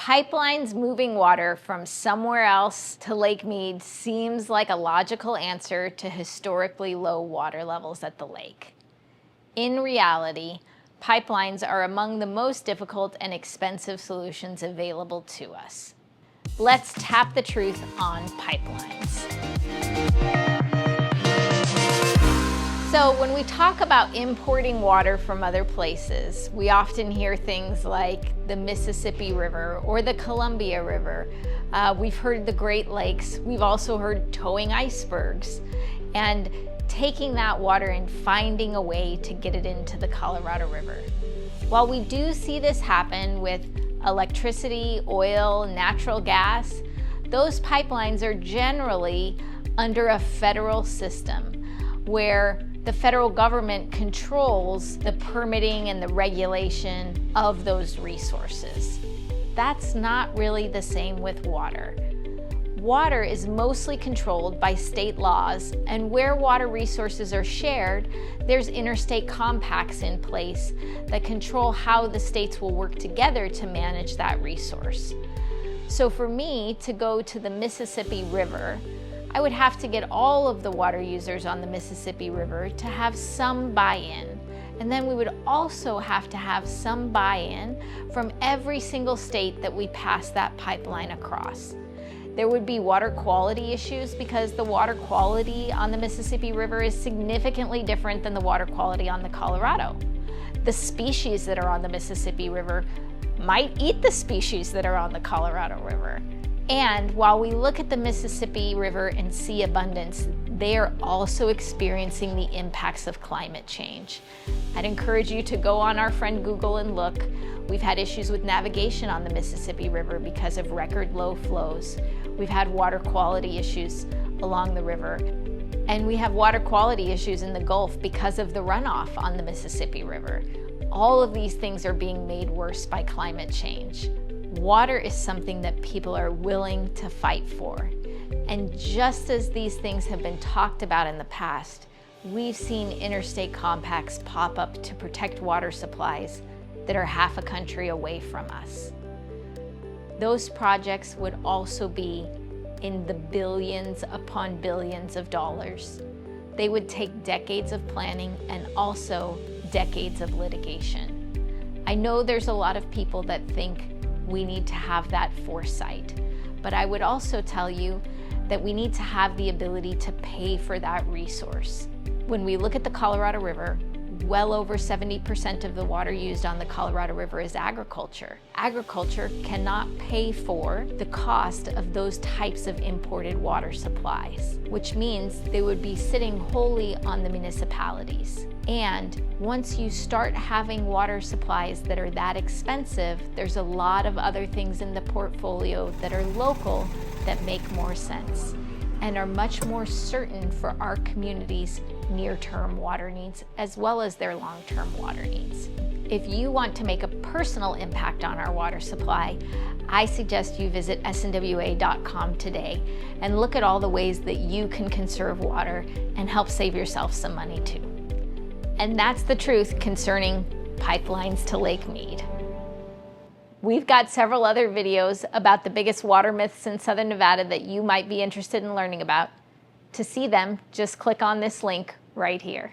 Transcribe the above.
Pipelines moving water from somewhere else to Lake Mead seems like a logical answer to historically low water levels at the lake. In reality, pipelines are among the most difficult and expensive solutions available to us. Let's tap the truth on pipelines. So when we talk about importing water from other places, we often hear things like the Mississippi River or the Columbia River. We've heard the Great Lakes. We've also heard towing icebergs and taking that water and finding a way to get it into the Colorado River. While we do see this happen with electricity, oil, natural gas, those pipelines are generally under a federal system where the federal government controls the permitting and the regulation of those resources. That's not really the same with water. Water is mostly controlled by state laws, and where water resources are shared, there's interstate compacts in place that control how the states will work together to manage that resource. So for me to go to the Mississippi River, I would have to get all of the water users on the Mississippi River to have some buy-in. And then we would also have to have some buy-in from every single state that we pass that pipeline across. There would be water quality issues because the water quality on the Mississippi River is significantly different than the water quality on the Colorado. The species that are on the Mississippi River might eat the species that are on the Colorado River. And while we look at the Mississippi River and see abundance, they are also experiencing the impacts of climate change. I'd encourage you to go on our friend Google and look. We've had issues with navigation on the Mississippi River because of record low flows. We've had water quality issues along the river. And we have water quality issues in the Gulf because of the runoff on the Mississippi River. All of these things are being made worse by climate change. Water is something that people are willing to fight for. And just as these things have been talked about in the past, we've seen interstate compacts pop up to protect water supplies that are half a country away from us. Those projects would also be in the billions upon billions of dollars. They would take decades of planning and also decades of litigation. I know there's a lot of people that think we need to have that foresight, but I would also tell you that we need to have the ability to pay for that resource. When we look at the Colorado River, well over 70% of the water used on the Colorado River is agriculture. Agriculture cannot pay for the cost of those types of imported water supplies, which means they would be sitting wholly on the municipalities. And once you start having water supplies that are that expensive, there's a lot of other things in the portfolio that are local that make more sense and are much more certain for our communities' near-term water needs as well as their long-term water needs. If you want to make a personal impact on our water supply, I suggest you visit snwa.com today and look at all the ways that you can conserve water and help save yourself some money too. And that's the truth concerning pipelines to Lake Mead. We've got several other videos about the biggest water myths in Southern Nevada that you might be interested in learning about. To see them, just click on this link right here.